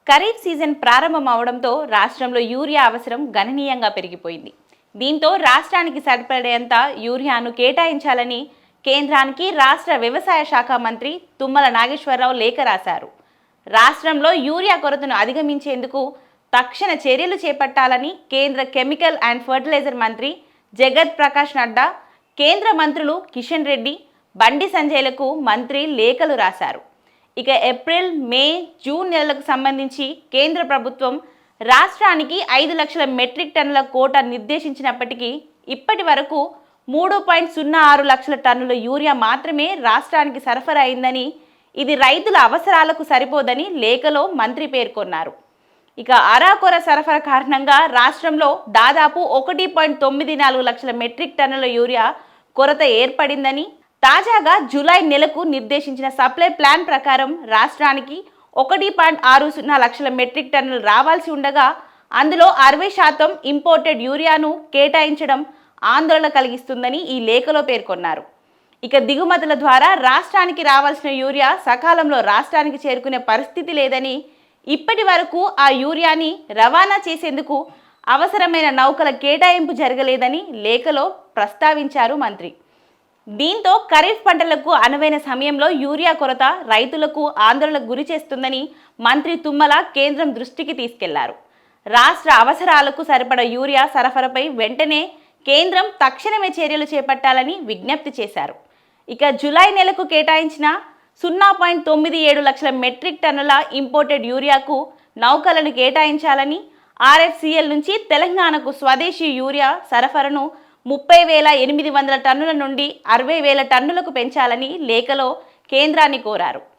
Kharif season ప్రారంభం అవడంతో రాష్ట్రంలో యూరియా అవసరం గణనీయంగా పెరిగిపోయింది. దీంతో రాష్ట్రానికి సరిపడేంత యూరియాను కేటాయించాలని కేంద్రానికి రాష్ట్ర వ్యవసాయ శాఖ మంత్రి తుమ్మల నాగేశ్వరరావు లేఖ రాశారు. రాష్ట్రంలో యూరియా కొరతను అధిగమించేందుకు తక్షణ చర్యలు చేపట్టాలని కేంద్ర కెమికల్ అండ్ ఫర్టిలైజర్ మంత్రి జగత్ ప్రకాష్ నడ్డా, కేంద్ర మంత్రులు కిషన్ రెడ్డి, బండి సంజయ్లకు మంత్రి లేఖలు రాశారు. ఇక ఏప్రిల్, మే, జూన్ నెలలకు సంబంధించి కేంద్ర ప్రభుత్వం రాష్ట్రానికి 5 లక్షల మెట్రిక్ టన్నుల కోట నిర్దేశించినప్పటికీ ఇప్పటి వరకు 3.06 లక్షల టన్నుల యూరియా మాత్రమే రాష్ట్రానికి సరఫరా అయిందని, ఇది రైతుల అవసరాలకు సరిపోదని లేఖలో మంత్రి పేర్కొన్నారు. ఇక అరాకొర సరఫరా కారణంగా రాష్ట్రంలో దాదాపు 1.94 లక్షల మెట్రిక్ టన్నుల యూరియా కొరత ఏర్పడిందని, తాజాగా జూలై నెలకు నిర్దేశించిన సప్లై ప్లాన్ ప్రకారం రాష్ట్రానికి 1.60 లక్షల మెట్రిక్ టన్నులు రావాల్సి ఉండగా అందులో 60% ఇంపోర్టెడ్ యూరియాను కేటాయించడం ఆందోళన కలిగిస్తుందని ఈ లేఖలో పేర్కొన్నారు. ఇక దిగుమతుల ద్వారా రాష్ట్రానికి రావాల్సిన యూరియా సకాలంలో రాష్ట్రానికి చేరుకునే పరిస్థితి లేదని, ఇప్పటి వరకు ఆ యూరియాని రవాణా చేసేందుకు అవసరమైన నౌకల కేటాయింపు జరగలేదని లేఖలో ప్రస్తావించారు మంత్రి. దీంతో ఖరీఫ్ పంటలకు అనువైన సమయంలో యూరియా కొరత రైతులకు ఆందోళనకు గురి చేస్తుందని మంత్రి తుమ్మల కేంద్రం దృష్టికి తీసుకెళ్లారు. రాష్ట్ర అవసరాలకు సరిపడ యూరియా సరఫరాపై వెంటనే కేంద్రం తక్షణమే చర్యలు చేపట్టాలని విజ్ఞప్తి చేశారు. ఇక జూలై నెలకు కేటాయించిన 0.97 లక్షల మెట్రిక్ టన్నుల ఇంపోర్టెడ్ యూరియాకు నౌకలను కేటాయించాలని, ఆర్ఎఫ్సిఎల్ నుంచి తెలంగాణకు స్వదేశీ యూరియా సరఫరాను 30,800 టన్నుల నుండి 60,000 టన్నులకు పెంచాలని లేఖలో కేంద్రాన్ని కోరారు.